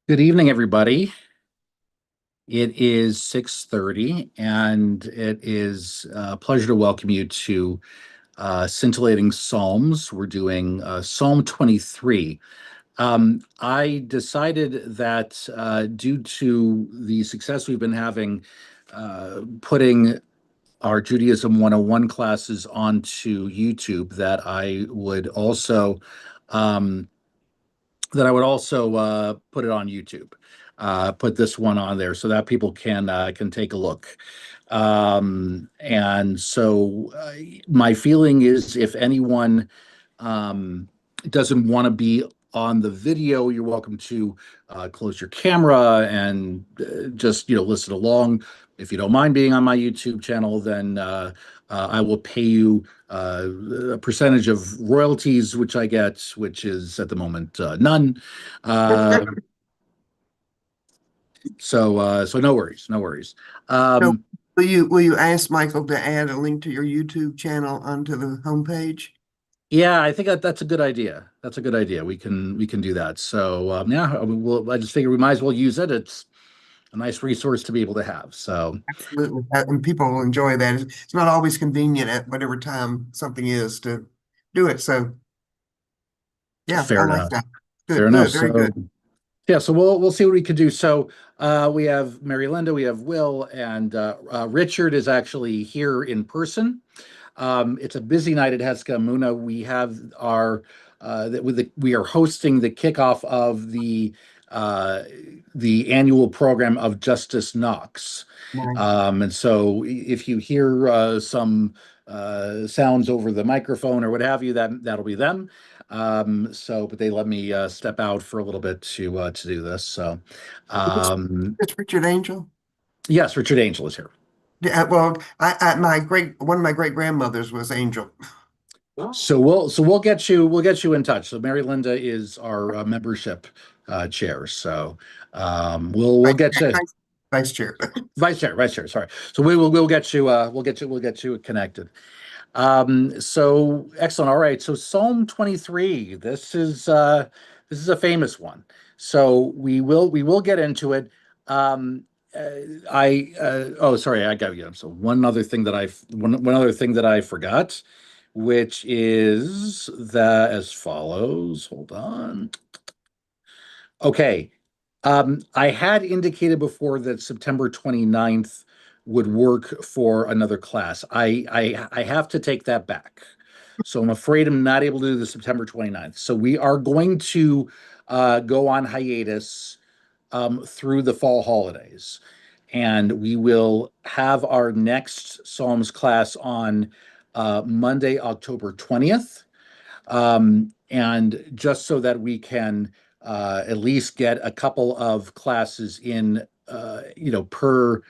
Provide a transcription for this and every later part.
Good evening, everybody. It is 6:30, and it is a pleasure to welcome you to Scintillating Psalms. We're doing Psalm 23. I decided that due to the success we've been having putting our Judaism 101 classes onto YouTube, um, that I would also put it on YouTube, put this one on there so that people can take a look. And so my feeling is if anyone doesn't want to be on the video, you're welcome to close your camera and just listen along. If you don't mind being on my YouTube channel, then I will pay you a percentage of royalties, which I get, which is at the moment none. Uh, so no worries, no worries. So Um, will you ask Michael to add a link to your YouTube channel onto the homepage? yeah, I think that's a good idea. That's a good idea. We can do that. So yeah, I just figure we might as well use it. It's a nice resource to be able to have. So Absolutely. And people will enjoy that. It's not always convenient at whatever time something is to do it. So yeah, fair I like enough. that. Fair Good, enough. good, very So good. yeah, so we'll see what we can do. So we have Mary Linda, we have Will, and Richard is actually here in person. It's a busy night at Heska Muna. We have our we are hosting the kickoff of the annual program of Justice Knox. Nice. And so if you hear some sounds over the microphone or what have you, that'll be them. But they let me step out for a little bit to do this. So, It's, um, it's Richard Angel. yes, Richard Angel is here. Yeah, well, my one of my great grandmothers was Angel. So we'll get you in touch. So Mary Linda is our membership chair. So we'll Vice get chair, you vice chair. vice chair. Sorry. So we'll get you connected. So excellent. All right. So Psalm 23. This is a famous one. So we will get into it. Um, uh, I oh sorry, I got you. So one other thing that I forgot, which is that as follows. Hold on. Okay. I had indicated before that September 29th would work for another class. I have to take that back. So I'm afraid I'm not able to do the September 29th. So we are going to go on hiatus through the fall holidays. And we will have our next Psalms class on Monday, October 20th. And just so that we can at least get a couple of classes in, per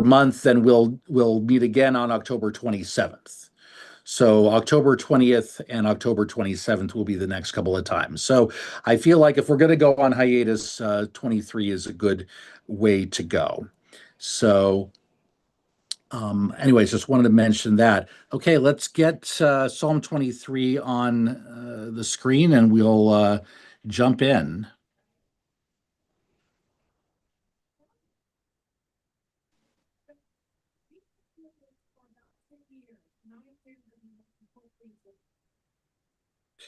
month, then we'll meet again on October 27th. So October 20th and October 27th will be the next couple of times. So I feel like if we're going to go on hiatus, 23 is a good way to go. So anyways, just wanted to mention that. Okay, let's get Psalm 23 on the screen and we'll jump in.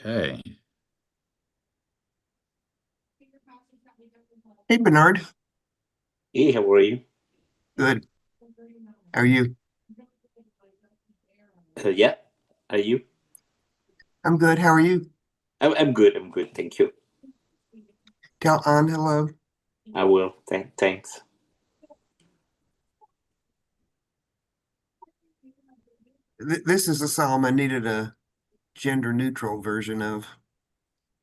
Okay. Hey, Bernard. Hey, how are you? Good. How are you? Yeah, are you? I'm good. How are you? I'm good. I'm good. Thank you. Tell Ann hello. I will. Thanks. This is a psalm I needed a gender neutral version of.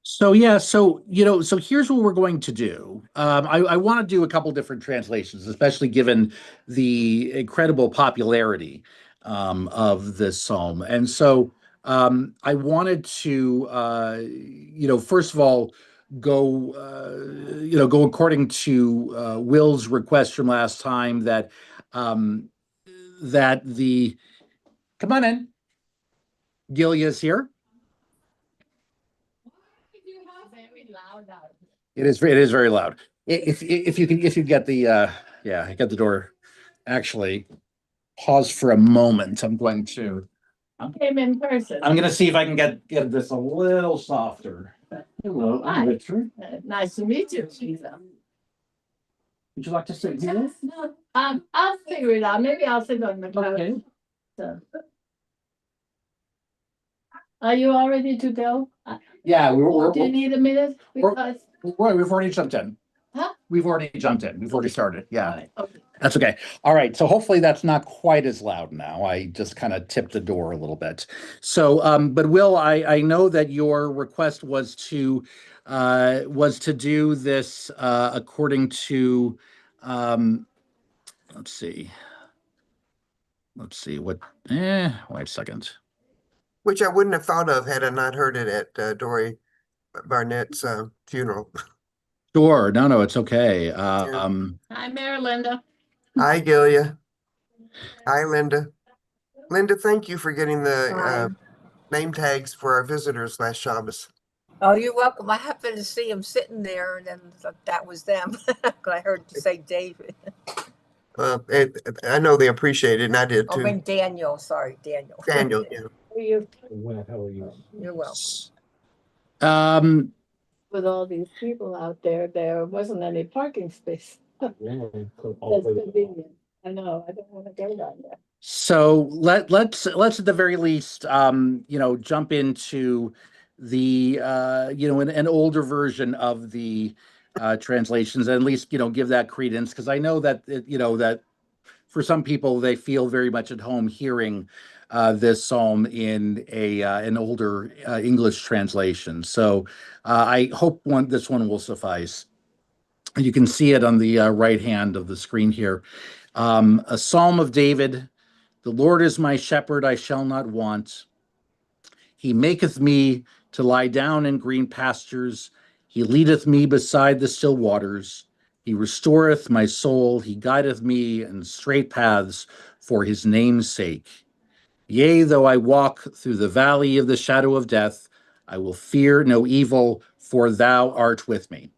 So yeah, so here's what we're going to do. I want to do a couple different translations, especially given the incredible popularity of this psalm. And so I wanted to, first of all, go according to Will's request from last time um, that the come on in, Gilia's here. It is very loud. If you get the yeah, get the door actually pause for a moment. Came in person. I'm gonna see if I can get this a little softer. Hello, Hi. Richard. Nice to meet you, Lisa. Would you like to sit here? No, I'll figure it out. Maybe I'll sit on the couch. Okay. So. Are you all ready to go? Yeah, Do you need a minute? Because. we've already jumped in. Huh? We've already jumped in. We've already started. Yeah. Right, okay. That's okay. All right. So hopefully that's not quite as loud now. I just kind of tipped the door a little bit. So, but Will, I know that your request was to do this according to let's see. Let's see what wait a second. Which I wouldn't have thought of had I not heard it at Dory Barnett's funeral. Sure. No, it's okay. Hi, Mary Linda. Hi, Gilia. Hi, Linda. Linda, thank you for getting the Hi. name tags for our visitors last Shabbos. Oh, you're welcome. I happened to see them sitting there, and then thought that was them. 'Cause I heard you say David. I know they appreciate it, and I did Oh, I too. mean Daniel. Sorry, Daniel. Daniel, yeah. How are you? How are you? You're welcome. With all these people out there, there wasn't any parking space. That's convenient. I know. I don't want to go down there. So let's at the very least jump into the an older version of the translations, and at least give that credence, because I know that that for some people they feel very much at home hearing this psalm in an older English translation. So I hope this one will suffice. You can see it on the right hand of the screen here. A psalm of David. The Lord is my shepherd, I shall not want. He maketh me to lie down in green pastures. He leadeth me beside the still waters. He restoreth my soul. He guideth me in straight paths for his name's sake. Yea, though I walk through the valley of the shadow of death, I will fear no evil, for thou art with me.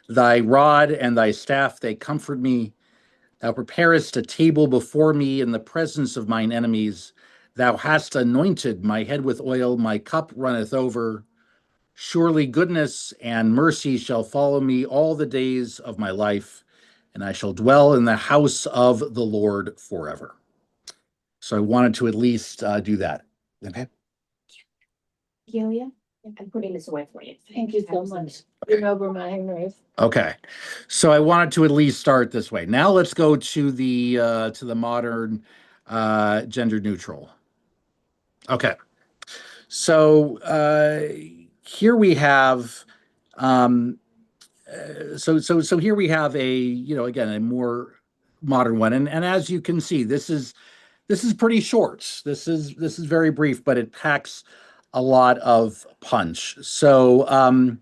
Thy rod and thy staff, they comfort me. Thou preparest a table before me in the presence of mine enemies. Thou hast anointed my head with oil, my cup runneth over. Surely goodness and mercy shall follow me all the days of my life, and I shall dwell in the house of the Lord forever. So I wanted to at least do that. Okay. Celia, I'm putting this away for you. Thank you so much. You're over my hangers. Okay, so I wanted to at least start this way. Now let's go to the modern gender neutral. Okay, so here we have so here we have again a more modern one, and as you can see, this is pretty short. This is very brief, but it packs a lot of punch. So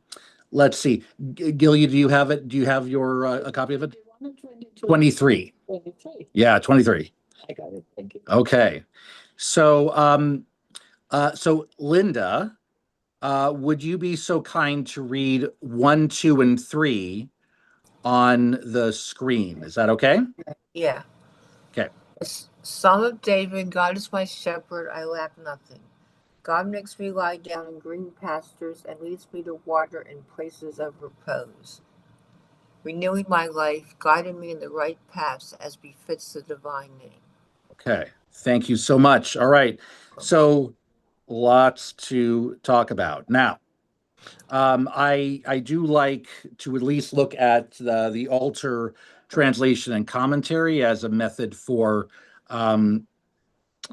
let's see. Gilia, do you have it? Do you have your a copy of it? 23. 23. Yeah, 23. I got it. Thank you. Okay. So so Linda, would you be so kind to read 1, 2, and 3 on the screen? Is that okay? Yeah. Okay. Son of David, God is my shepherd, I lack nothing. God makes me lie down in green pastures and leads me to water in places of repose. Renewing my life, guiding me in the right paths as befits the divine name. Okay. Thank you so much. All right. So lots to talk about. Now, I do like to at least look at the altar translation and commentary as a method for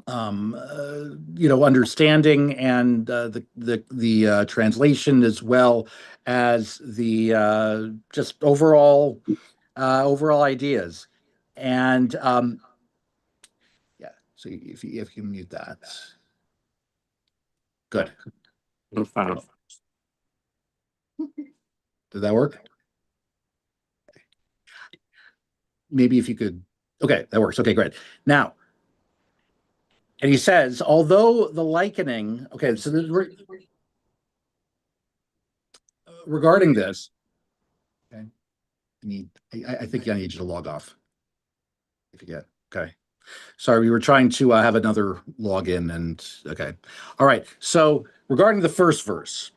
understanding and the translation, as well as the just overall ideas. And yeah, so if you mute that, good. No fine. Did that work? Maybe if you could. Okay, that works. Okay, great. Now, and he says, although the likening. Okay, so regarding this. Okay, I think I need you to log off. If you get okay. Sorry, we were trying to have another login, and okay. All right. So regarding the first verse,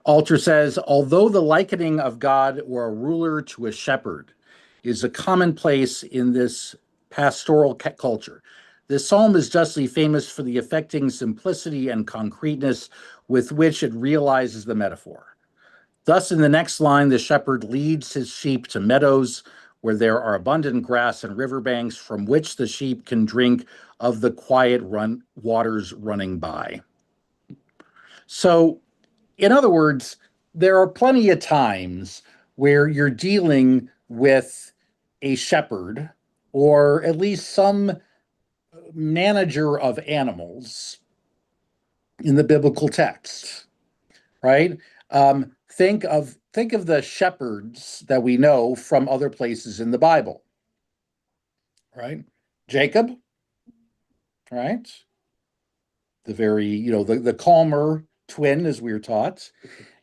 Alter says, although the likening of God or a ruler to a shepherd is a commonplace in this pastoral culture, this psalm is justly famous for the affecting simplicity and concreteness with which it realizes the metaphor. Thus, in the next line, the shepherd leads his sheep to meadows where there are abundant grass and riverbanks from which the sheep can drink of the quiet waters running by. So, in other words, there are plenty of times where you're dealing with a shepherd or at least some manager of animals in the biblical text, right? Think of the shepherds that we know from other places in the Bible, right? Jacob, right? The very, the calmer twin, as we were taught.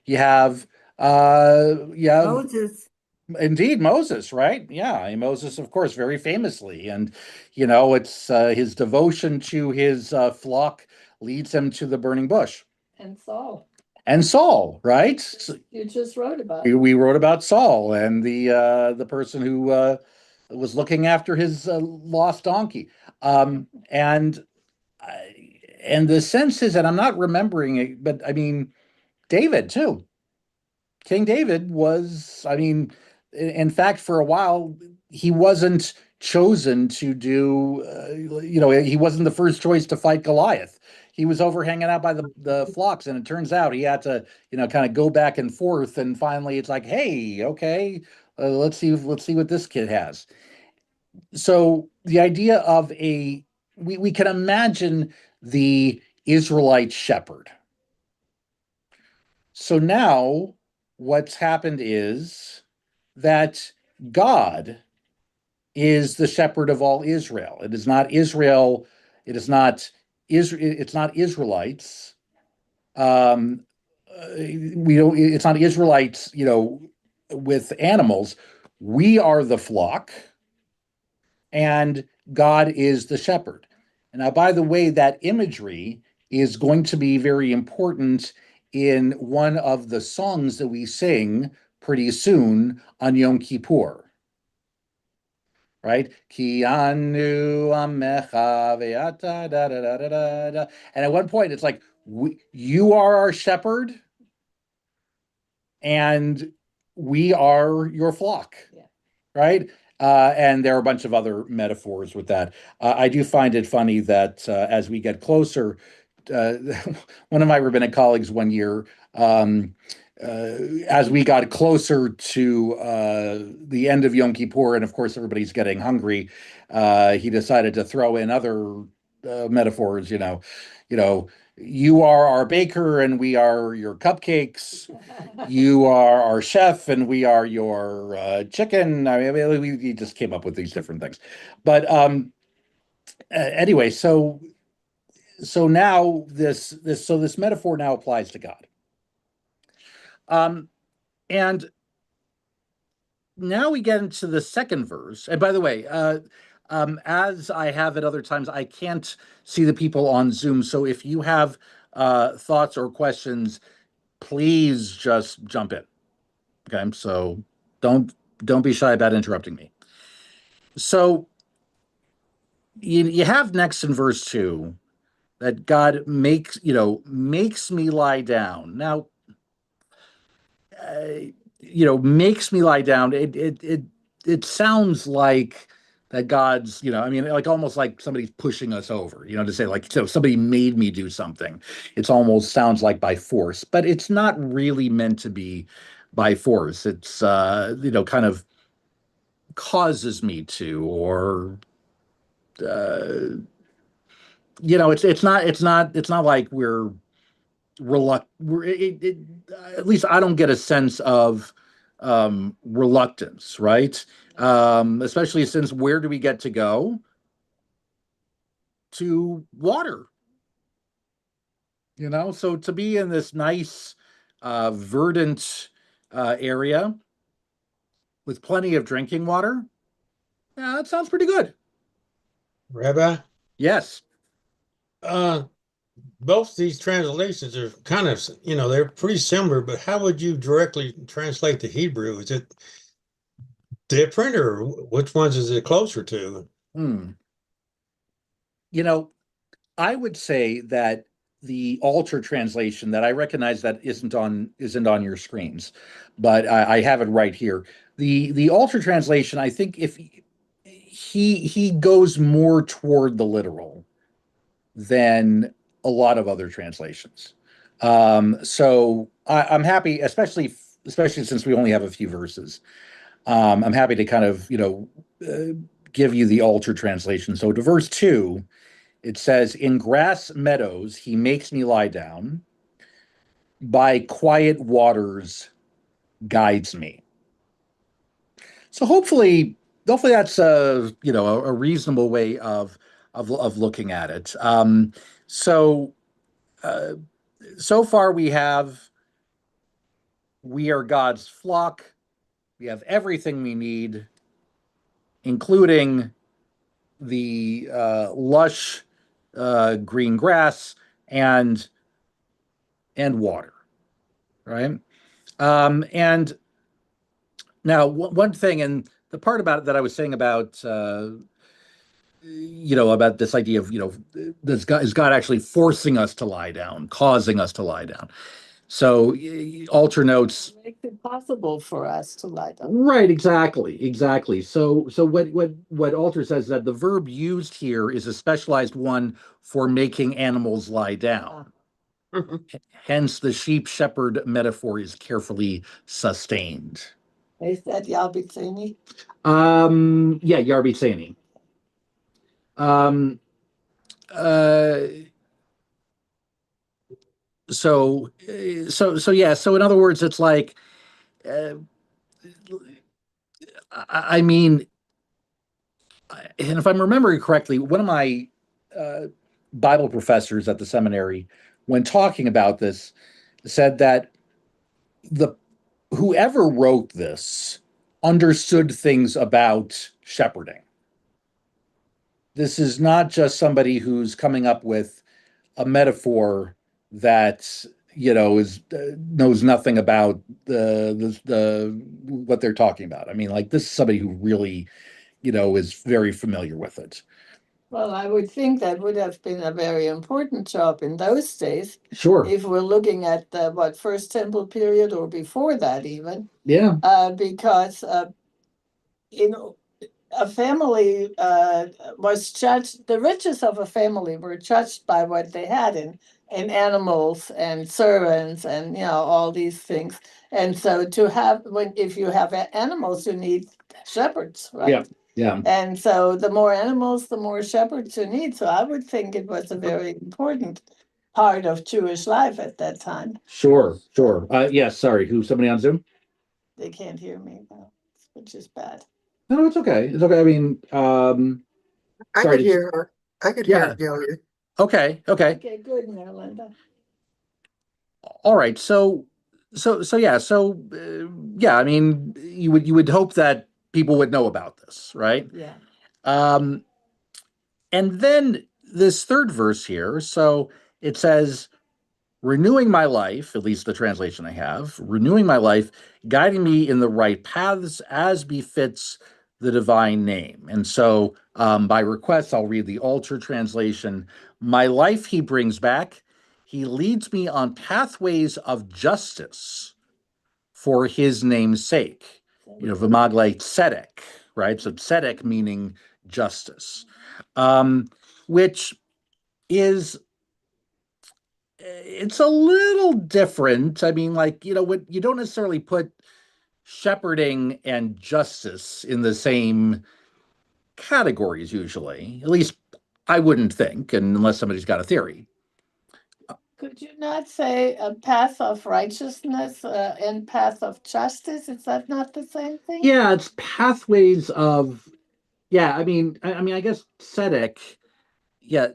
You have Moses. indeed Moses, right? Yeah, Moses, of course, very famously, and it's his devotion to his flock leads him to the burning bush. And Saul, Right? you just wrote about. We wrote about Saul and the person who was looking after his lost donkey, and the sense is, and I'm not remembering it, but I mean David too. King David was, I mean, in fact, for a while, he wasn't chosen to do, he wasn't the first choice to fight Goliath. He was over hanging out by the flocks, and it turns out he had to, kind of go back and forth. And finally, it's like, hey, okay, let's see what this kid has. So the idea of we can imagine the Israelite shepherd. So now what's happened is that God is the shepherd of all Israel. It is not Israel. It is not Israel. It's not Israelites. We don't. It's not Israelites. With animals, we are the flock, and God is the shepherd. And now, by the way, that imagery is going to be very important in one of the songs that we sing pretty soon on Yom Kippur. Right? Ki anu amecha ve'ata da da da da da da. And at one point, it's like, you are our shepherd, and we are your flock. Yeah. Right? And there are a bunch of other metaphors with that. I do find it funny that as we get closer, one of my rabbinic colleagues one year, as we got closer to the end of Yom Kippur, and of course everybody's getting hungry, he decided to throw in other metaphors. You are our baker, and we are your cupcakes. You are our chef, and we are your chicken. I mean, we just came up with these different things. But anyway, so now this metaphor now applies to God. And now we get into the second verse. And by the way, as I have at other times, I can't see the people on Zoom. So if you have thoughts or questions, please just jump in. Okay, so don't be shy about interrupting me. So you have next in verse 2 that God makes me lie down. Now, makes me lie down. It sounds like that God's, I mean, like almost like somebody's pushing us over, to say like, so somebody made me do something. It's almost sounds like by force, but it's not really meant to be by force. It's, kind of causes me to, or, it's not like we're reluctant. At least I don't get a sense of reluctance, right? Especially since where do we get to go? To water, so to be in this nice verdant area with plenty of drinking water, yeah, that sounds pretty good. Rabbi, Yes. uh, both these translations are kind of, they're pretty similar, but how would you directly translate the Hebrew? Is it different, or which ones is it closer to? Hmm. I would say that the altar translation that I recognize that isn't on your screens, but I have it right here. The altar translation, I think if he goes more toward the literal than a lot of other translations. So I'm happy, especially since we only have a few verses. I'm happy to kind of give you the altar translation. So to verse 2. It says, "In grass meadows he makes me lie down, by quiet waters guides me." So hopefully that's a reasonable way of looking at it. So uh, so far we are God's flock. We have everything we need, including the lush green grass and water, right? And now one thing, and the part about it that I was saying about about this idea of this God is God actually forcing us to lie down, causing us to lie down. So alter notes. Makes it possible for us to lie down. Right, exactly. So what alter says that the verb used here is a specialized one for making animals lie down. Hence, the sheep shepherd metaphor is carefully sustained. Is that Yabitsini? Yeah, Yarbi Sani. Um, uh, so yeah. So in other words, it's like, uh, I mean, and if I'm remembering correctly, one of my uh, Bible professors at the seminary, when talking about this, said that the whoever wrote this understood things about shepherding. This is not just somebody who's coming up with a metaphor that is knows nothing about the what they're talking about. I mean, like this is somebody who really is very familiar with it. Well, I would think that would have been a very important job in those days. Sure. If we're looking at the First Temple period or before that even. Yeah. Because a family was judged. The riches of a family were judged by what they had in animals and servants and all these things. And so if you have animals, you need shepherds, right? Yeah. Yeah. And so the more animals, the more shepherds you need. So I would think it was a very important part of Jewish life at that time. Sure. Yes. Sorry. Somebody on Zoom? They can't hear me now, which is bad. No, it's okay. It's okay. I mean, I sorry, could hear her. I could hear Delia. okay. Okay, good, Marylinda. All right. Yeah. I mean, you would hope that people would know about this, right? Yeah. And then this third verse here. So it says, renewing my life, at least the translation I have, renewing my life, guiding me in the right paths as befits the divine name. And so by request, I'll read the altar translation. My life he brings back. He leads me on pathways of justice for his name's sake. V'magle tzedek, right? So tzedek meaning justice, which is it's a little different. I mean, like, what you don't necessarily put shepherding and justice in the same categories usually. At least I wouldn't think, and unless somebody's got a theory. Could you not say a path of righteousness and path of justice? Is that not the same thing? Yeah, it's pathways of. Yeah, I guess tzedek. Yeah,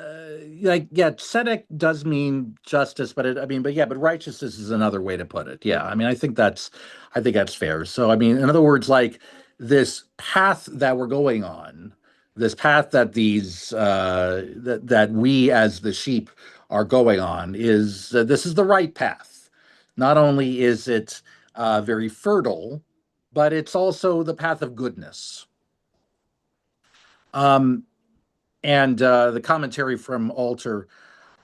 yeah, tzedek does mean justice, but righteousness is another way to put it. Yeah, I think that's fair. So, in other words, like this path that we're going on, this path that that we as the sheep are going on this is the right path. Not only is it very fertile, but it's also the path of goodness. And the commentary from Alter,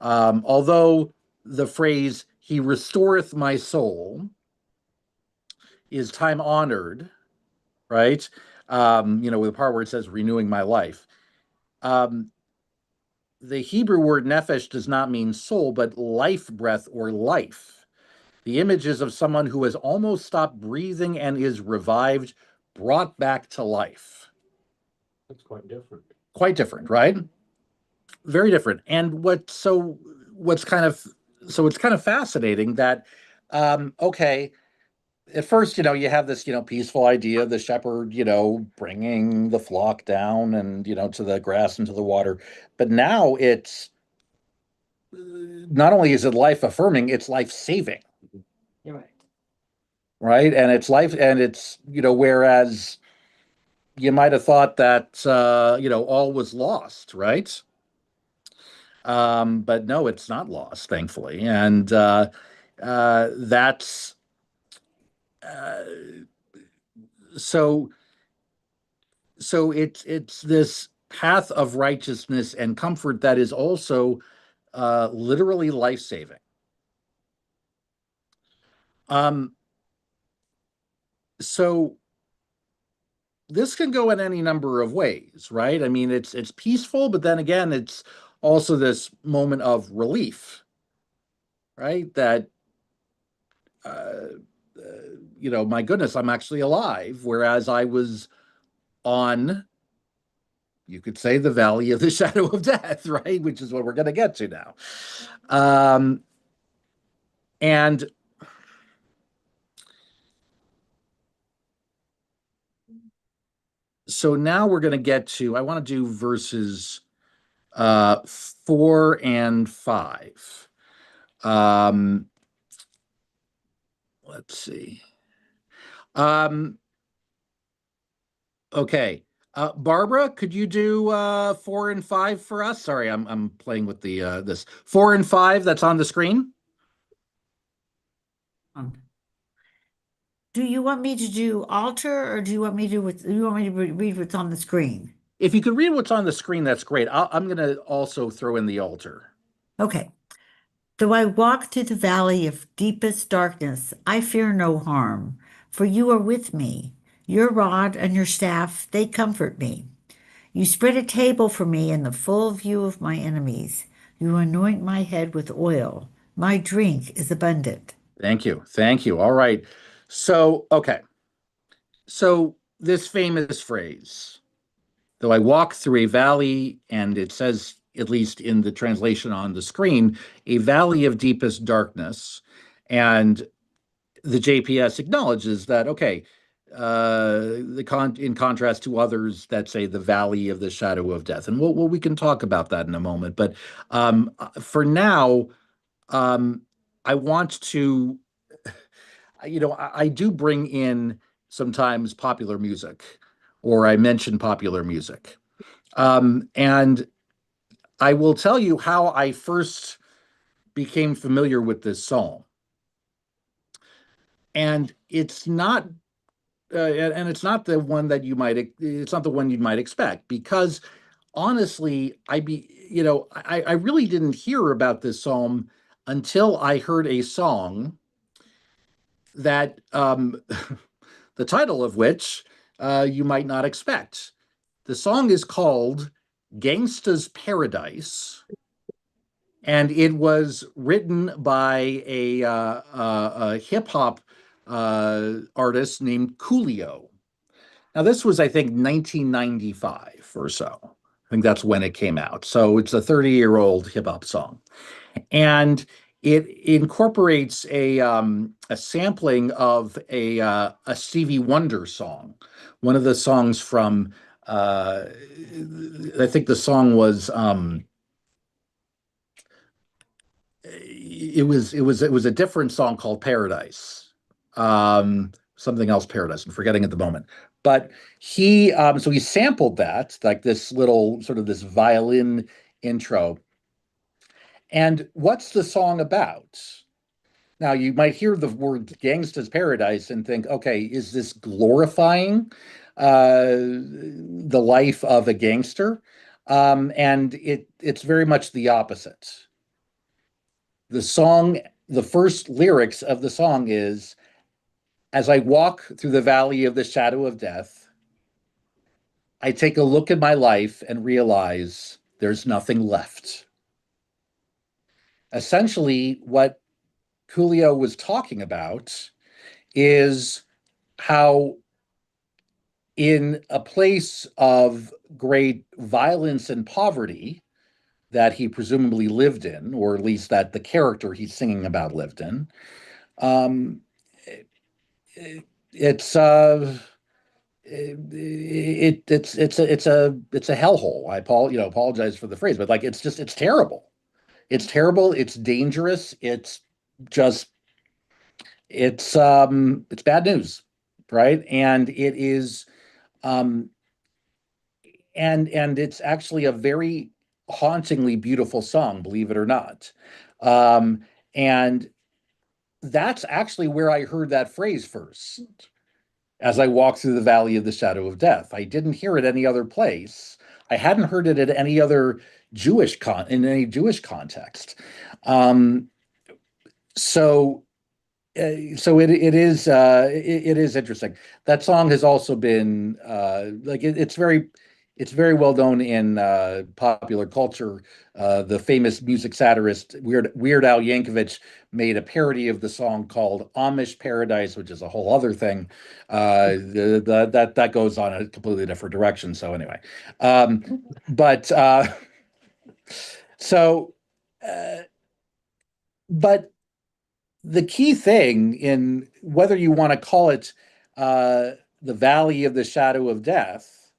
although the phrase "He restoreth my soul" is time honored, right? With the part where it says "renewing my life." The Hebrew word nefesh does not mean soul, but life breath or life. The image is of someone who has almost stopped breathing and is revived, brought back to life. That's quite different. Quite different, right? Very different. And it's kind of fascinating that okay, at first, you have this, peaceful idea of the shepherd, bringing the flock down and, to the grass and to the water. But now it's not only is it life affirming, it's life saving. You're right. Right. And it's life, and it's, whereas you might have thought that, all was lost, right? But no, it's not lost, thankfully. And that's uh, so it's this path of righteousness and comfort that is also literally life-saving. So this can go in any number of ways, right? It's peaceful, but then again, it's also this moment of relief, right? That my goodness, I'm actually alive, whereas I was on, you could say, the valley of the shadow of death, right? Which is what we're going to get to now. And so now we're going to get to, I want to do verses 4 and 5. Let's see. Okay. Barbara, could you do 4 and 5 for us? Sorry, I'm playing with the this 4 and 5 that's on the screen. Do you want me to do alter, or do you want me to read what's on the screen? If you could read what's on the screen, that's great. I'm going to also throw in the altar. Okay. Though I walk through the valley of deepest darkness, I fear no harm, for you are with me. Your rod and your staff, they comfort me. You spread a table for me in the full view of my enemies. You anoint my head with oil. My drink is abundant. Thank you. Thank you. All right. So, okay. So this famous phrase, though I walk through a valley, and it says, at least in the translation on the screen, a valley of deepest darkness. And the JPS acknowledges that, okay, in contrast to others that say the valley of the shadow of death. And we can talk about that in a moment. But for now, I want to, I do bring in sometimes popular music, or I mention popular music. And I will tell you how I first became familiar with this psalm. And it's not it's not the one that it's not the one you might expect, because honestly, I really didn't hear about this psalm until I heard a song that the title of which you might not expect. The song is called Gangsta's Paradise, and it was written by a hip hop artist named Coolio. Now, this was, I think, 1995 or so. I think that's when it came out. So it's a 30-year-old hip hop song. And it incorporates a sampling of a Stevie Wonder song. One of the songs from, I think the song was, it was a different song called Paradise. Something else Paradise. I'm forgetting at the moment. But so he sampled that, like this little sort of this violin intro. And what's the song about? Now, you might hear the word Gangsta's Paradise and think, okay, is this glorifying the life of a gangster? And it's very much the opposite. The song, the first lyrics of the song is, as I walk through the valley of the shadow of death, I take a look at my life and realize there's nothing left. Essentially, what Coolio was talking about is how, in a place of great violence and poverty that he presumably lived in, or at least that the character he's singing about lived in, um, it's it's a hellhole. Apologize for the phrase, but like it's terrible. It's terrible. It's dangerous. Just it's bad news, right? And it is um and it's actually a very hauntingly beautiful song, believe it or not. And that's actually where I heard that phrase first. As I walk through the valley of the shadow of death, I didn't hear it any other place. I hadn't heard it at any other in any Jewish context. Um, so it is interesting. That song has also been it's very well known in popular culture. The famous music satirist Weird Al Yankovic made a parody of the song called Amish Paradise, which is a whole other thing. That goes on a completely different direction. So anyway, but so uh, but the key thing, in whether you want to call it uh, the Valley of the Shadow of Death,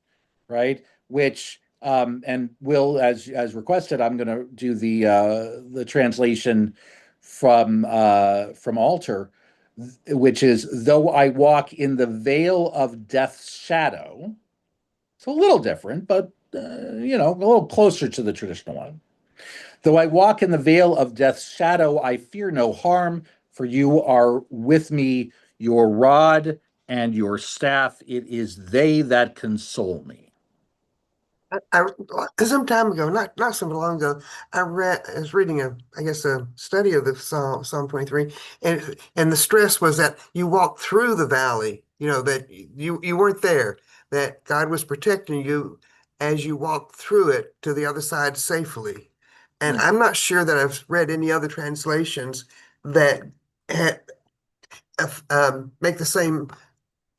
right? Which and will, as requested, I'm going to do the translation from Alter, which is, though I walk in the veil of death's shadow. It's a little different, but a little closer to the traditional one. Though I walk in the veil of death's shadow, I fear no harm, for you are with me, your rod and your staff. It is they that console me. I some time ago, not so long ago, I was reading I guess a study of the Psalm 23, and the stress was that you walked through the valley, that you weren't there, that God was protecting you as you walked through it to the other side safely. And I'm not sure that I've read any other translations that had, make the same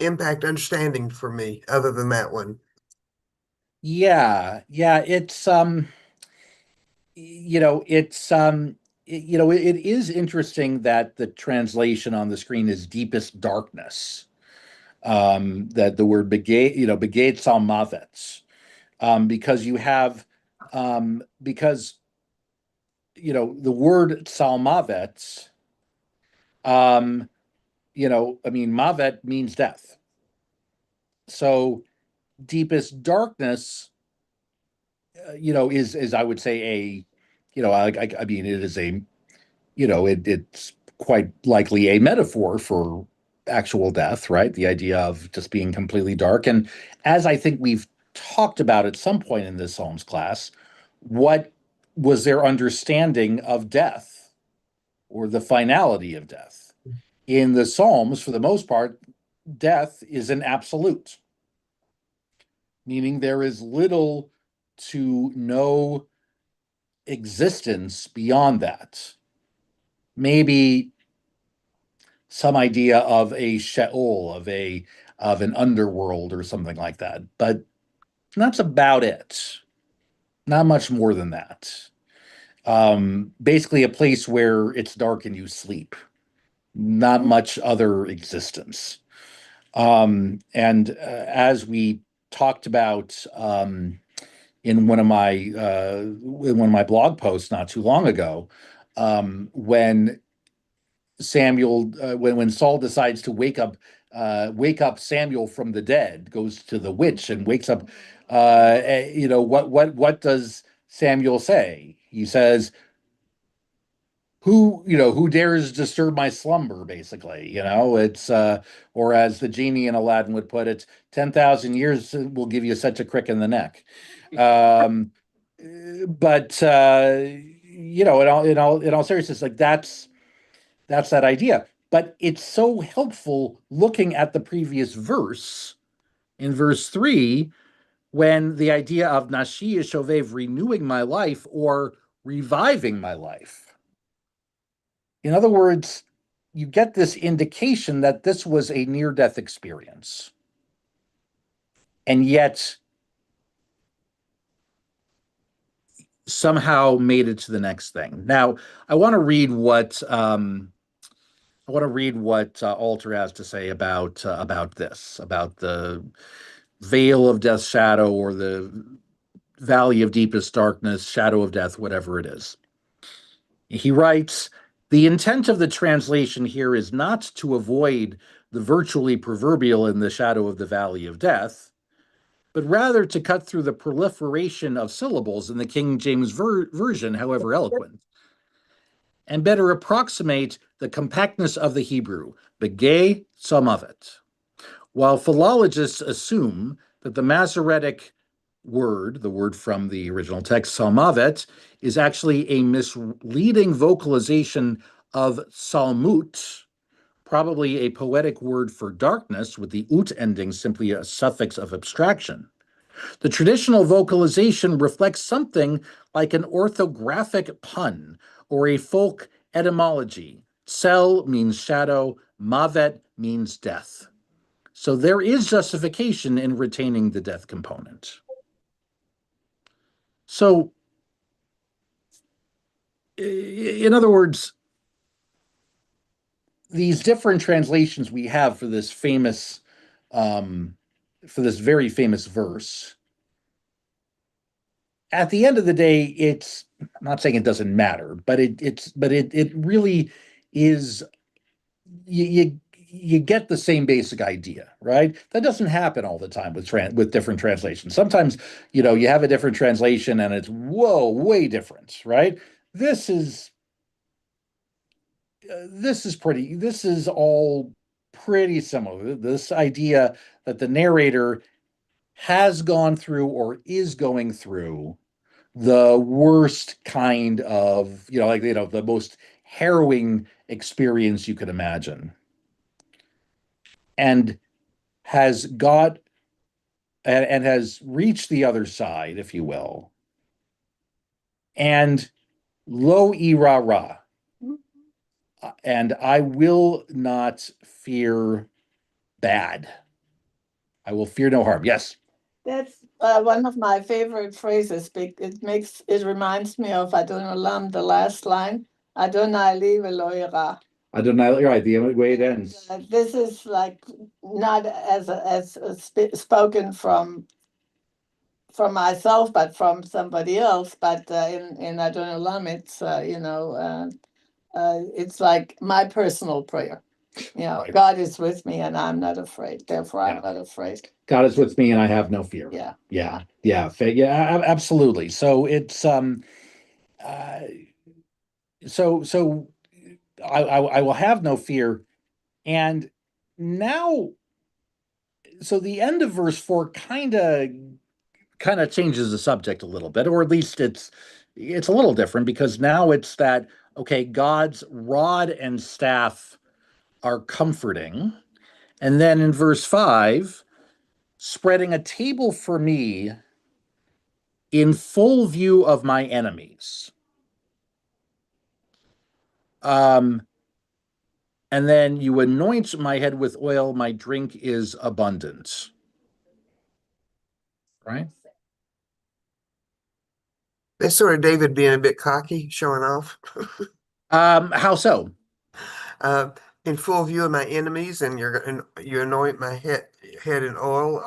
impact understanding for me other than that one. Yeah, it's it is interesting that the translation on the screen is deepest darkness. That the word begate salmavets, because you have because the word salmavets, I mean, mavet means death. So deepest darkness, is I would say I mean, it is it's quite likely a metaphor for actual death, right? The idea of just being completely dark. And as I think we've talked about at some point in this Psalms class, what was their understanding of death, or the finality of death? In the Psalms, for the most part, death is an absolute. meaning there is little to no existence beyond that. Maybe some idea of a Sheol, of an underworld or something like that, but that's about it. Not much more than that. Basically, a place where it's dark and you sleep. Not much other existence. And as we talked about in one of my blog posts not too long ago, when when Saul decides to wake up Samuel from the dead, goes to the witch and wakes up. What does Samuel say? He says, who dares disturb my slumber, basically. It's or as the genie in Aladdin would put it, 10,000 years will give you such a crick in the neck. But in all seriousness, like that's that idea. But it's so helpful looking at the previous verse, in verse 3, when the idea of Nashi Shovev, renewing my life or reviving my life. In other words, you get this indication that this was a near-death experience. And yet somehow made it to the next thing. Now, I want to read what Alter has to say about this, about the veil of death's shadow, or the valley of deepest darkness, shadow of death, whatever it is. He writes, the intent of the translation here is not to avoid the virtually proverbial in the shadow of the valley of death, but rather to cut through the proliferation of syllables in the King James Version, however eloquent, and better approximate the compactness of the Hebrew, begay some of it. While philologists assume that the Masoretic word, the word from the original text, salmavet, is actually a misleading vocalization of salmut, probably a poetic word for darkness, with the ut ending simply a suffix of abstraction. The traditional vocalization reflects something like an orthographic pun or a folk etymology. Sel means shadow, mavet means death. So there is justification in retaining the death component. So, in other words, these different translations we have for this very famous verse, at the end of the day, I'm not saying it doesn't matter, but it really is. You get the same basic idea, right? That doesn't happen all the time with different translations. Sometimes, you have a different translation and it's way different, right? This is all pretty similar. This idea that the narrator has gone through or is going through the worst kind of, the most harrowing experience you could imagine, and has got and has reached the other side, if you will, and lo ira ra, and I will not fear bad. I will fear no harm. Yes. That's one of my favorite phrases. It reminds me of Adon Olam, the last line. Adonai li velo ira. Adonai, right, the way it ends. This is like not spoken from myself, but from somebody else. But in Adon Olam, it's like my personal prayer. Right. God is with me and I'm not afraid. Therefore, I'm not afraid. God is with me and I have no fear. Yeah. Absolutely. So it's so I will have no fear. And now, so the end of verse 4 kind of changes the subject a little bit, or at least it's a little different, because now it's that, okay, God's rod and staff are comforting. And then in verse 5, spreading a table for me in full view of my enemies. And then you anoint my head with oil, my drink is abundant. Right? That's sort of David being a bit cocky, showing off. How so? Uh, in full view of my enemies, and you anoint my head in oil,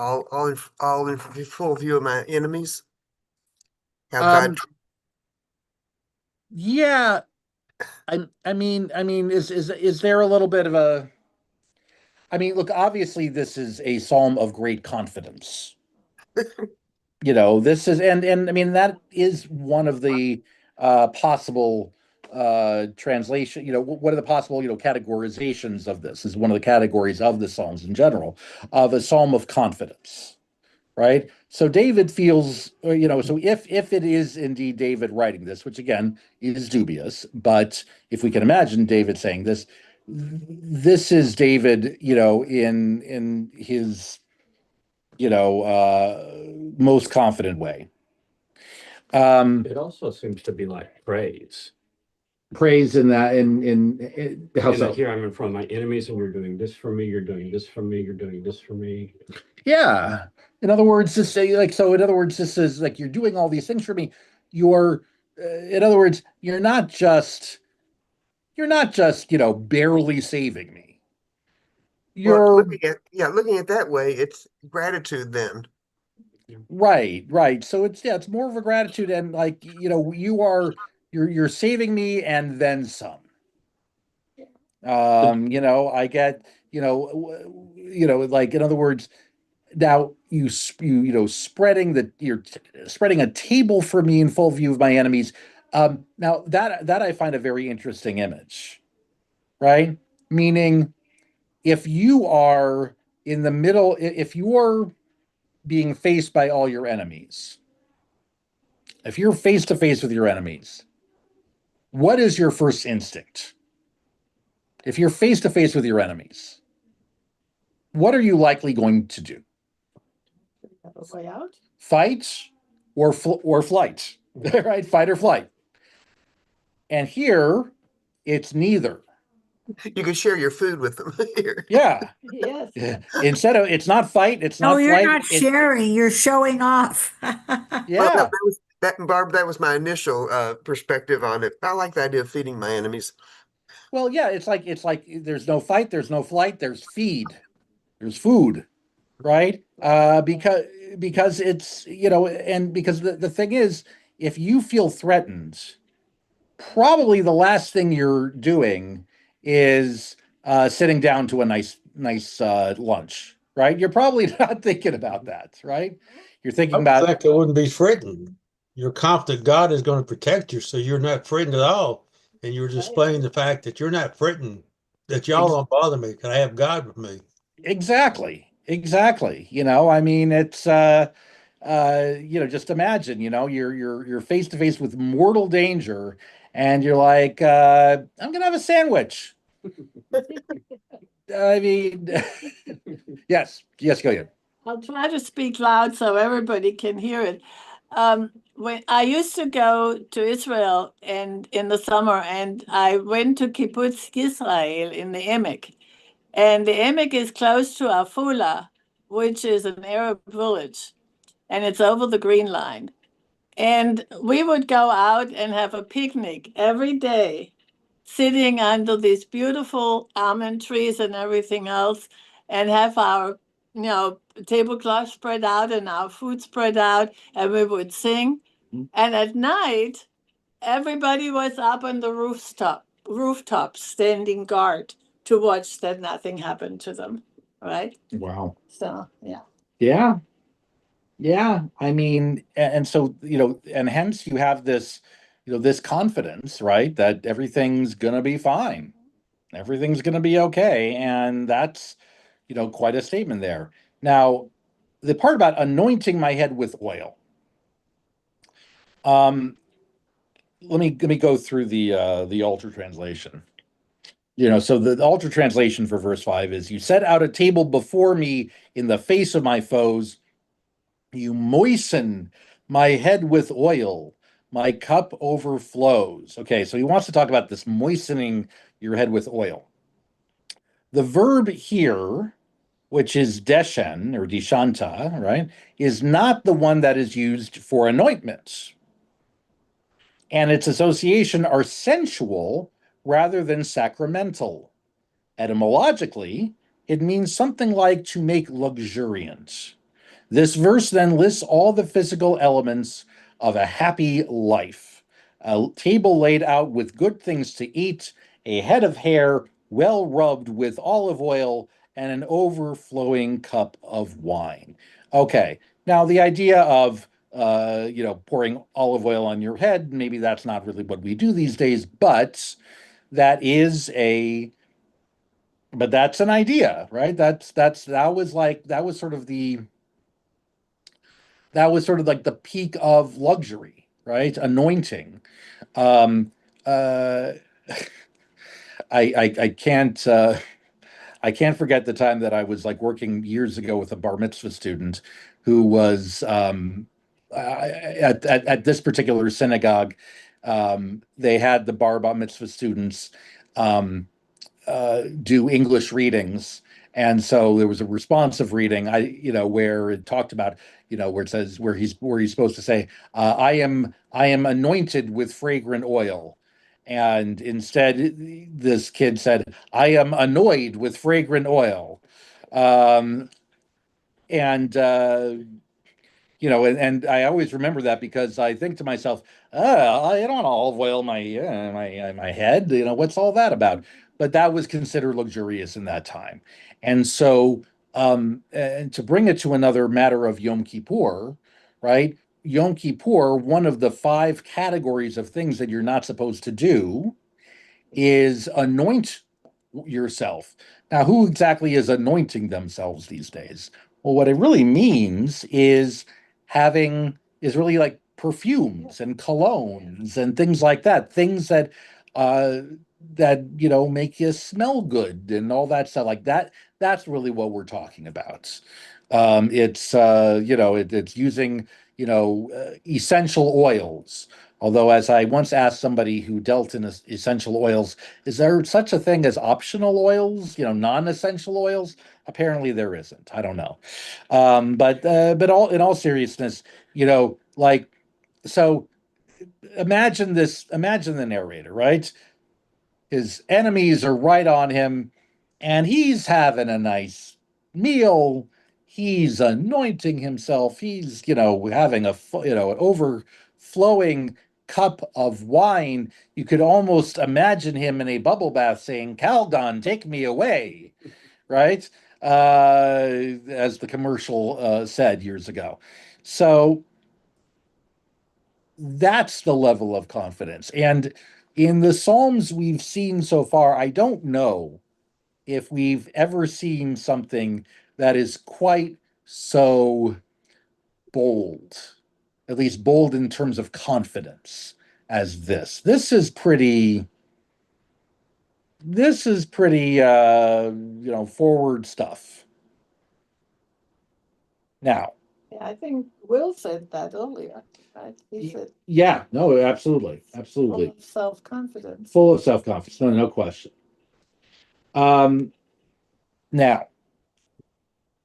all in full view of my enemies. How God, Yeah, I mean, is there a little bit of a? I mean, look, obviously, this is a psalm of great confidence. This is, and I mean, that is one of the possible translation. What are the possible categorizations of this? Is one of the categories of the psalms in general of a psalm of confidence, right? So David feels, so if it is indeed David writing this, which again is dubious, but if we can imagine David saying this, this is David, in his, most confident way. It also seems to be like praise. Praise in that, how And so? here I'm in front of my enemies, and you're doing this for me, you're doing this for me, you're doing this for me. Yeah. In other words, this in other words, this is like you're doing all these things for me. You're, in other words, you're not just barely saving me. well, You're looking at that way, it's gratitude then. right. So it's more of a gratitude, and like you're saving me and then some. I get, like in other words, now you're spreading a table for me in full view of my enemies. Now that I find a very interesting image, right? Meaning, if you are in the middle, if you're being faced by all your enemies, if you're face to face with your enemies, what is your first instinct? If you're face to face with your enemies, what are you likely going to do? Have a way out? Fight or flight, right? Fight or flight. And here, it's neither. You can share your food with them here. Yeah. Yes. It's not fight, it's No, not you're flight. not sharing, you're showing off. Well, Yeah. Barb, that was my initial perspective on it. I like the idea of feeding my enemies. Well, yeah, it's like there's no fight, there's no flight, there's feed, there's food, right? Because it's, and because the thing is, if you feel threatened, probably the last thing you're doing is sitting down to a nice lunch, right? You're probably not thinking about that, right? You're I thinking would about, think I wouldn't be threatened. You're confident God is going to protect you, so you're not threatened at all. And you're displaying the fact that you're not threatened, that y'all don't bother me, because I have God with me. exactly. I mean, it's just imagine, you're face to face with mortal danger, and you're like, I'm gonna have a sandwich. I mean, yes, go ahead. I'll try to speak loud so everybody can hear it. When I used to go to Israel and in the summer, and I went to Kibbutz Yisrael in the Emek, and the Emek is close to Afula, which is an Arab village, and it's over the Green Line. And we would go out and have a picnic every day, sitting under these beautiful almond trees and everything else, and have our, tablecloth spread out and our food spread out, and we would sing. And at night, everybody was up on the rooftops, standing guard to watch that nothing happened to them. Right? Wow. So yeah. Yeah. Yeah. I mean, and so, and hence you have this, this confidence, right? That everything's gonna be fine. Everything's gonna be okay. And that's, quite a statement there. Now, the part about anointing my head with oil. Let me go through the altar translation. So the alter translation for verse 5 is, you set out a table before me in the face of my foes. You moisten my head with oil. My cup overflows. Okay, so he wants to talk about this moistening your head with oil. The verb here, which is deshen or dishanta, right, is not the one that is used for anointments. And its association are sensual rather than sacramental. Etymologically, it means something like to make luxuriant. This verse then lists all the physical elements of a happy life. A table laid out with good things to eat, a head of hair well rubbed with olive oil, and an overflowing cup of wine. Okay, now the idea of pouring olive oil on your head, maybe that's not really what we do these days, but that is a but that's an idea, right? That was sort of like the peak of luxury, right? Anointing. Um, uh, I can't forget the time that I was like working years ago with a bar mitzvah student who was at this particular synagogue. They had the bar mitzvah students um, do English readings. And so there was a responsive reading, where it talked about, where it says where he's supposed to say, I am anointed with fragrant oil. And instead, this kid said, I am annoyed with fragrant oil. Um, and and I always remember that because I think to myself, I don't want olive oil my head. What's all that about? But that was considered luxurious in that time. And so, and to bring it to another matter of Yom Kippur, right? Yom Kippur, one of the 5 categories of things that you're not supposed to do is anoint yourself. Now, who exactly is anointing themselves these days? Well, what it really means is really like perfumes and colognes and things like that, things uh that make you smell good and all that stuff like that. That's really what we're talking about. It's using essential oils. Although, as I once asked somebody who dealt in essential oils, is there such a thing as optional oils, non-essential oils? Apparently there isn't. I don't know. But in all seriousness, like, so imagine the narrator, right? His enemies are right on him, and he's having a nice meal. He's anointing himself. He's, having an overflowing cup of wine. You could almost imagine him in a bubble bath saying, Calgon, take me away, right? As the commercial said years ago. So that's the level of confidence. And in the Psalms we've seen so far, I don't know if we've ever seen something that is quite so bold, at least bold in terms of confidence as this. This is pretty forward stuff. Now, Yeah, I think Will said that earlier, right? He said yeah, no, absolutely, full absolutely. of self-confidence. Full of self-confidence, no question. Um, Now,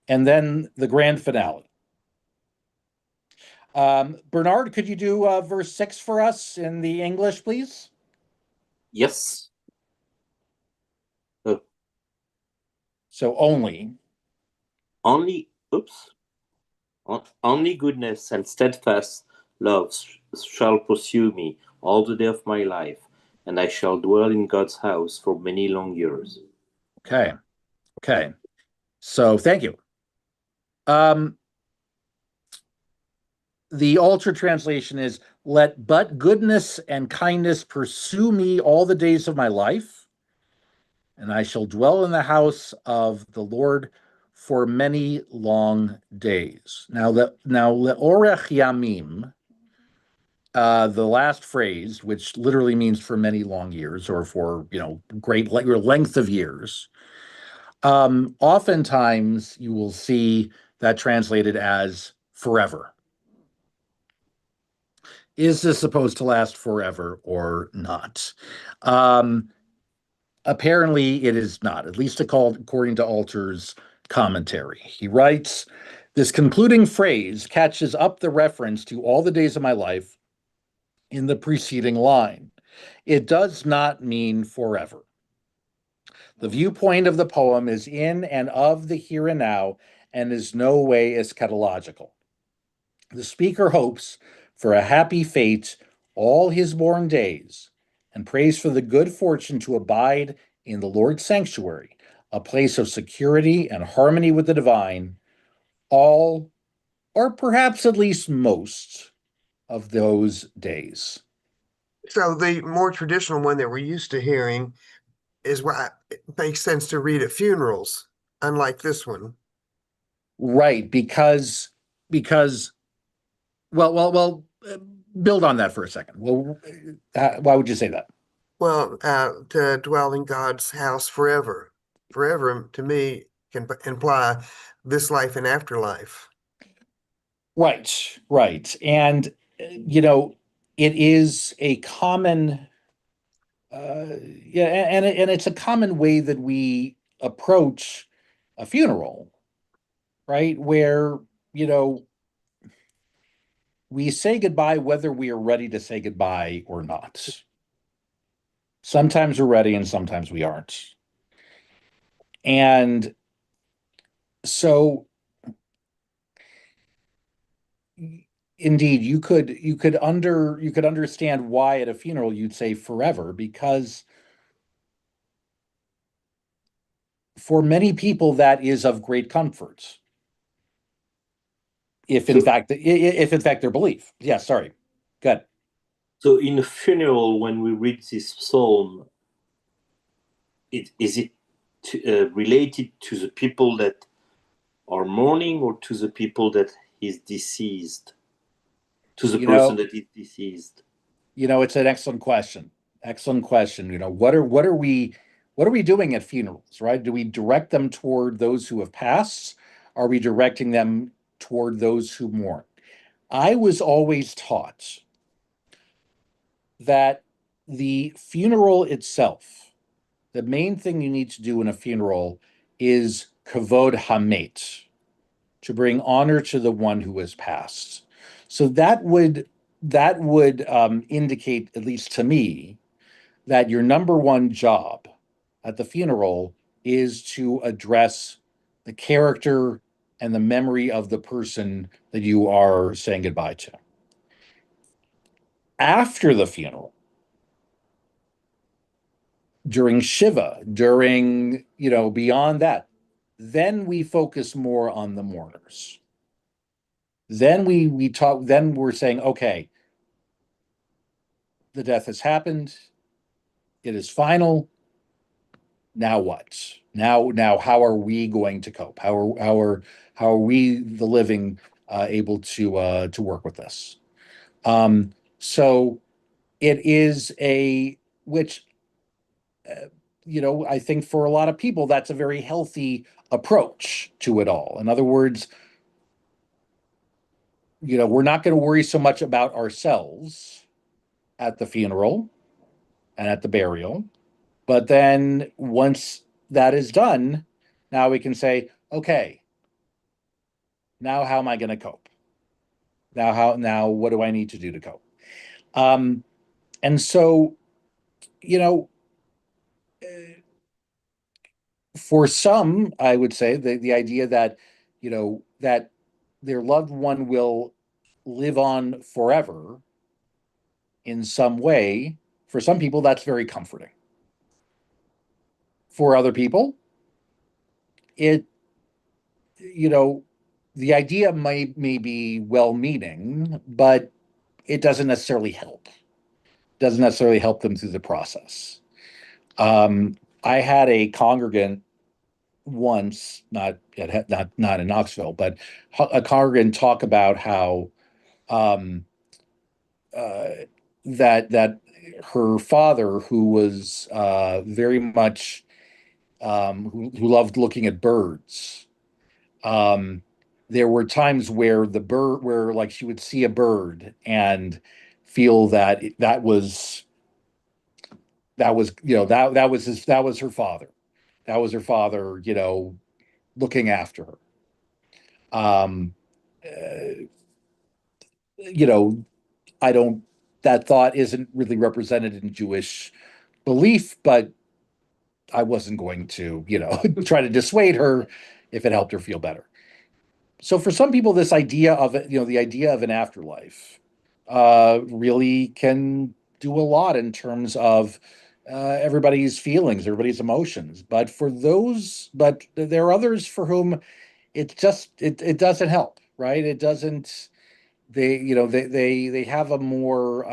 and then the grand finale. Bernard, could you do verse 6 for us in the English, please? Yes. So only. Only goodness and steadfast love shall pursue me all the day of my life, and I shall dwell in God's house for many long years. Okay. So thank you. The alter translation is, let but goodness and kindness pursue me all the days of my life, and I shall dwell in the house of the Lord for many long days. Now, leorech yamim the last phrase, which literally means for many long years or for, great length of years, oftentimes you will see that translated as forever. Is this supposed to last forever or not? Apparently, it is not, at least according to Alter's commentary. He writes, this concluding phrase catches up the reference to all the days of my life in the preceding line. It does not mean forever. The viewpoint of the poem is in and of the here and now and is no way eschatological. The speaker hopes for a happy fate all his born days and prays for the good fortune to abide in the Lord's sanctuary, a place of security and harmony with the divine, all, or perhaps at least most, of those days. So the more traditional one that we're used to hearing is why it makes sense to read at funerals, unlike this one. Right, because well, build on that for a second. Well, why would you say that? Well, to dwell in God's house forever. Forever, to me, can imply this life and afterlife. Right. And, it is a common, yeah, and it's a common way that we approach a funeral, right? Where, we say goodbye whether we are ready to say goodbye or not. Sometimes we're ready and sometimes we aren't. And so indeed you could understand why at a funeral you'd say forever, because for many people that is of great comfort, if in fact their belief. Yeah, sorry. Good. So in a funeral, when we read this psalm, is it related to the people that are mourning or to the people that is deceased? To the person that is deceased? It's an excellent question. Excellent question. What are we doing at funerals, right? Do we direct them toward those who have passed? Are we directing them toward those who mourn? I was always taught that the funeral itself, the main thing you need to do in a funeral is kavod hamet, to bring honor to the one who has passed. So that would indicate, at least to me, that your number one job at the funeral is to address the character and the memory of the person that you are saying goodbye to. After the funeral, during Shiva, during, beyond that, then we focus more on the mourners. Then we talk, then we're saying, okay, the death has happened, it is final. Now what? Now how are we going to cope? How are we, the living, able to work with this? So it is which I think for a lot of people that's a very healthy approach to it all. In other words, we're not going to worry so much about ourselves at the funeral and at the burial. But then once that is done, now we can say, okay, now how am I going to cope? Now what do I need to do to cope? And so, for some, I would say the idea that, that their loved one will live on forever in some way, for some people, that's very comforting. For other people, it, the idea may be well-meaning, but it doesn't necessarily help. Doesn't necessarily help them through the process. I had a congregant once, not in Knoxville, but a congregant talk about how that her father, who was very much who loved looking at birds. There were times where like she would see a bird and feel that that was her father. That was her father, looking after her. Um, uh, you know, I don't. That thought isn't really represented in Jewish belief, but I wasn't going to, try to dissuade her if it helped her feel better. So for some people, this idea of the idea of an afterlife, really can do a lot in terms of everybody's feelings, everybody's emotions. But there are others for whom it doesn't help, right? It doesn't. They have a more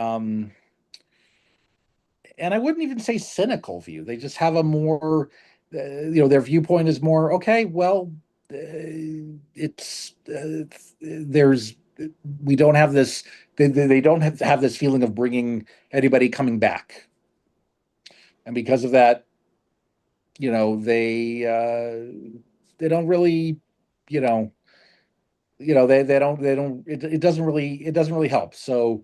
and I wouldn't even say cynical view. They just have a more, their viewpoint is more, okay, well, it's there's we don't have this. They don't have this feeling of bringing anybody coming back, and because of that, they don't really, you know, it doesn't really help. So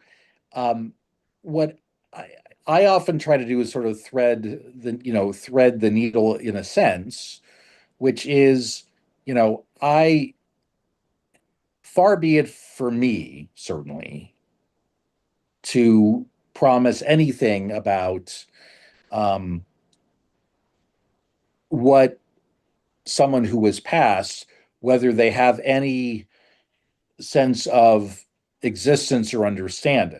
what I I often try to do is sort of thread the needle in a sense, which is, I far be it for me, certainly, to promise anything about um, what someone who was passed, whether they have any sense of existence or understanding.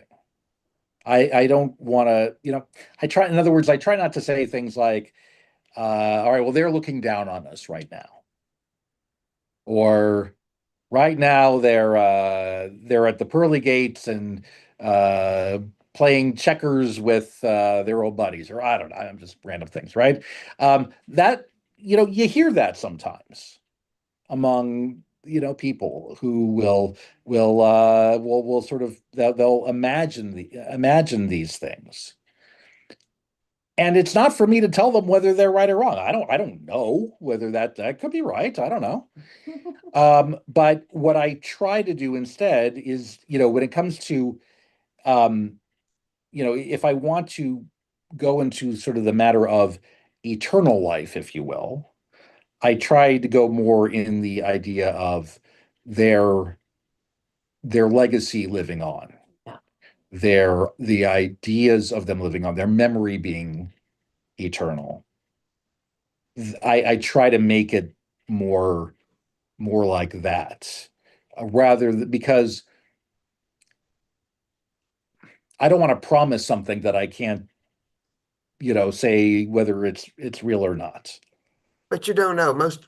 I don't want to, in other words, I try not to say things like, all right, well, they're looking down on us right now. Or right now they're at the pearly gates and playing checkers with their old buddies, or I don't know, I'm just random things, right? That, you hear that sometimes among people who will sort of they'll imagine these things, and it's not for me to tell them whether they're right or wrong. I don't know whether that could be right. I don't know. But what I try to do instead is, when it comes to if I want to go into sort of the matter of eternal life, if you will, I try to go more in the idea of their their legacy living on, the ideas of them living on, their memory being eternal. I try to make it more like that, because I don't want to promise something that I can't, say whether it's real or not. But you don't know. Most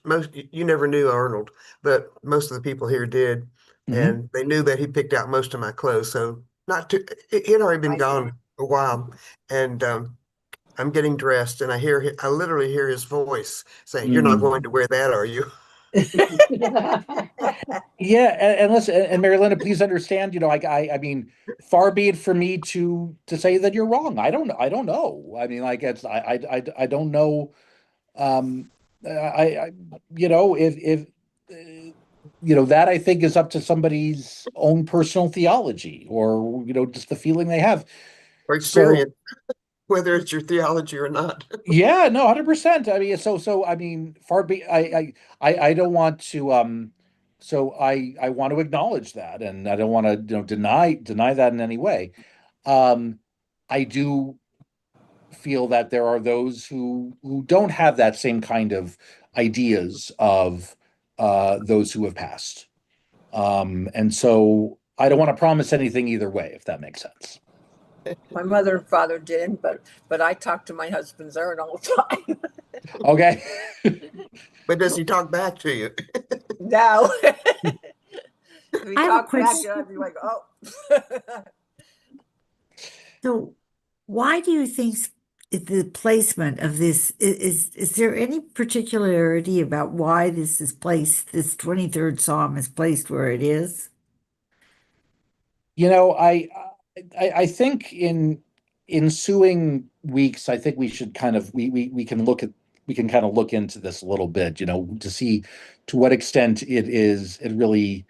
you never knew Arnold, but most of the people here did, Mhm. and they knew that he picked out most of my clothes. So not too. He had already been I did. gone a while, and I'm getting dressed, and I literally hear his voice saying, "You're not going to wear that, are you?" Yeah, and listen, and Mary Linda, please understand, I mean, far be it for me to say that you're wrong. I don't know. I mean, like, I don't know. I if that, I think, is up to somebody's own personal theology, or just the feeling they have. Or So experience, whether it's your theology or not. yeah, no, 100%. I mean, I mean, far be I don't want to so I want to acknowledge that, and I don't want to, deny that in any way. Um I do feel that there are those who don't have that same kind of ideas of those who have passed. And so I don't want to promise anything either way, if that makes sense. My mother and father didn't, but I talk to my husband's Aaron all the time. Okay. But does he talk back to you? No. If he I have a talked back, question. I'd be like, oh. So, why do you think the placement of this is there any particularity about why this is placed, this 23rd Psalm is placed where it is? You know, I think in ensuing weeks, I think we should kind of we can look at we can kind of look into this a little bit, to see to what extent it really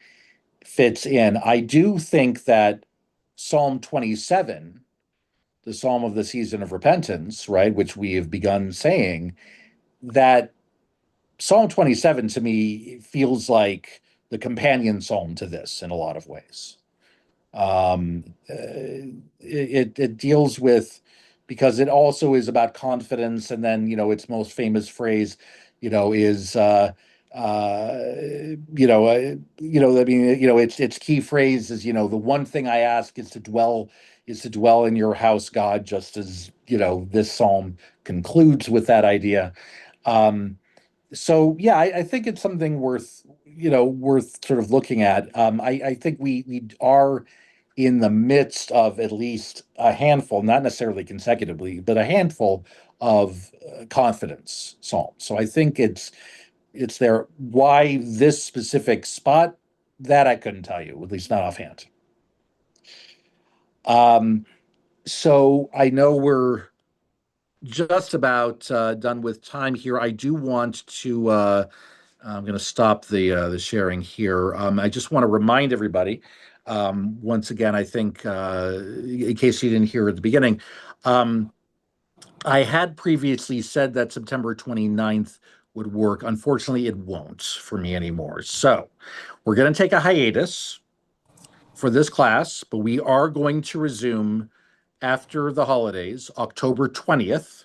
fits in. I do think that Psalm 27, the Psalm of the season of repentance, right, which we have begun saying, that Psalm 27 to me feels like the companion psalm to this in a lot of ways. It deals with, because it also is about confidence, and then its most famous phrase, is I mean, its key phrase is, the one thing I ask is to dwell in your house, God, just as this psalm concludes with that idea. So yeah, I think it's something worth sort of looking at. I think we are in the midst of at least a handful, not necessarily consecutively, but a handful of confidence psalms. So I think it's there. Why this specific spot, that I couldn't tell you, at least not offhand. So I know we're just about done with time here. I do want to. I'm going to stop the sharing here. I just want to remind everybody, once again, I think, in case you didn't hear at the beginning, I had previously said that September 29th would work. Unfortunately, it won't for me anymore. So we're going to take a hiatus for this class, but we are going to resume after the holidays, October 20th.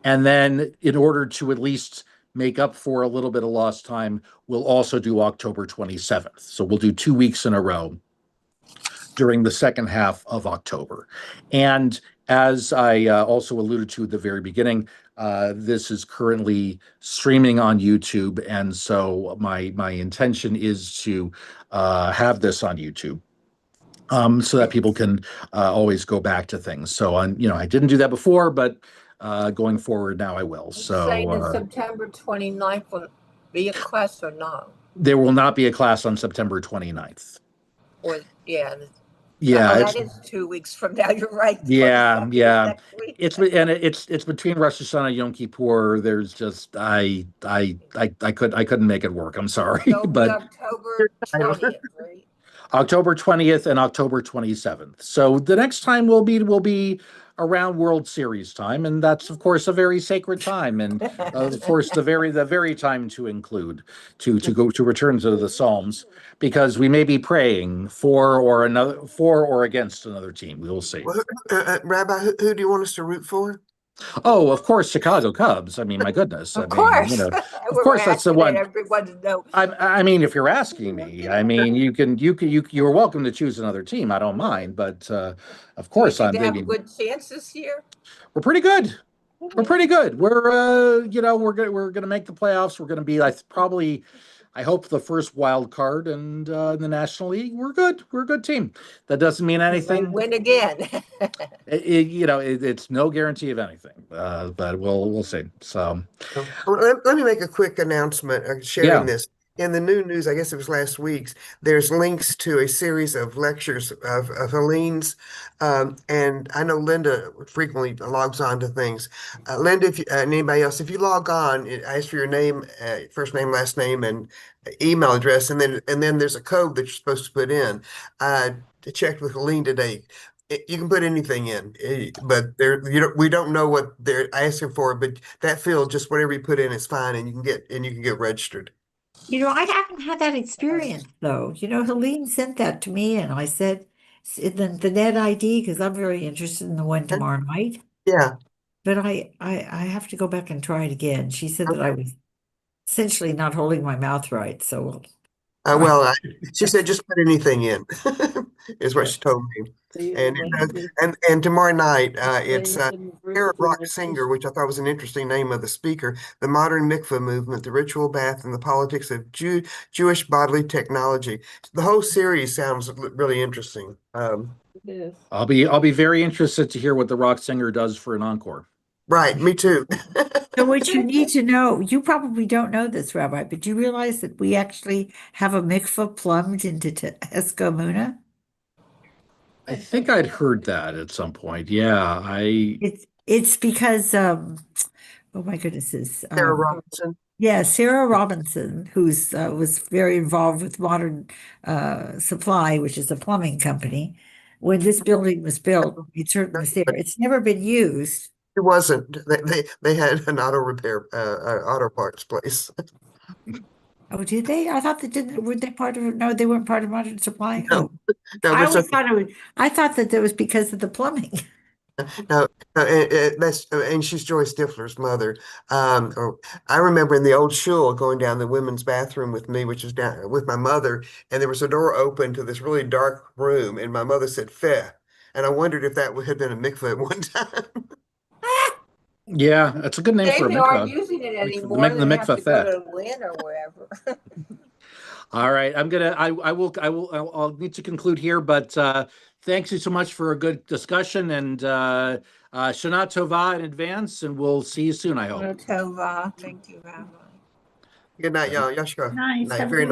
And then in order to at least make up for a little bit of lost time, we'll also do October 27th. So we'll do 2 weeks in a row during the second half of October. And as I also alluded to at the very beginning, this is currently streaming on YouTube. And so my intention is to have this on YouTube. So that people can always go back to things. So I didn't do that before, but going forward now I will. Saying that So September 29th will be a class or no? there will not be a class on September 29th. Or yeah. Yeah, Oh, that is 2 weeks from now. You're right. yeah. Next week. It's between Rosh Hashanah and Yom Kippur. There's just I couldn't make it work. I'm sorry, So it'll be but October 20th, right? October 20th and October 27th. So the next time will be around World Series time, and that's of course a very sacred time, and of course the very time to include to go to return to the Psalms, because we may be praying for or against another team. We will see. Well, Rabbi, who do you want us to root for? Oh, of course, Chicago Cubs. I mean, my goodness. Of I mean, course. of course, that's the one. Everyone to know. I mean, if you're asking me, I mean, you're welcome to choose another team. I don't mind, but of course, Do you think they have a good chance this year? we're pretty good. We're pretty good. We're gonna make the playoffs. We're gonna be probably, I hope, the first wild card, and in the National League, we're good. We're a good team. That doesn't mean anything. Win again. It's no guarantee of anything, but we'll see. So, Let me make a quick announcement sharing yeah. this. In the new news, I guess it was last week's, there's links to a series of lectures of Helene's. And I know Linda frequently logs on to things. Linda, if you, and anybody else, if you log on, it asks for your name, first name, last name, and email address, and then there's a code that you're supposed to put in. I checked with Helene today. You can put anything in, but we don't know what they're asking for. But that field, just whatever you put in is fine, and you can get registered. I haven't had that experience though. Helene sent that to me and I said, the net ID, because I'm very interested in the one tomorrow night. Yeah. But I have to go back and try it again. She said that I was essentially not holding my mouth right. So She said just put anything in, is what she told me. And tomorrow night, it's Arab rock singer, which I thought was an interesting name of the speaker, the modern mikveh movement, the ritual bath, and the politics of Jewish bodily technology. The whole series sounds really interesting. I'll be very interested to hear what the rock singer does for an encore. Right, me too. So what you need to know, you probably don't know this, Rabbi, but you realize that we actually have a mikveh plumbed into Escamuna? I think I'd heard that at some point. Yeah, It's because oh my goodness, is Sarah Robinson. yeah, Sarah Robinson, who's was very involved with Modern Supply, which is a plumbing company. When this building was built, it certainly was there. It's never been used. It wasn't. They had an auto repair, auto parts place. Oh, did they? I thought they didn't. Were they part of it? No, they weren't part of Modern Supply. No. Oh, No, I there's always a, thought it was. I thought that was because of the plumbing. no, that's and she's Joyce Stifler's mother. I remember in the old shul going down the women's bathroom with me, which is down with my mother, and there was a door open to this really dark room, and my mother said "feh," and I wondered if that had been a mikveh at one time. yeah, that's a good name for a They aren't mikveh. using it The anymore. They have mikveh to go feh. to Lynn or wherever. All right, I'll need to conclude here, but thanks you so much for a good discussion, and Shana Tova in advance, and we'll see you soon, I hope. Tova. Thank you, Rabbi. Good night, y'all. Yashka. Nice. Night. Have a Very good nice.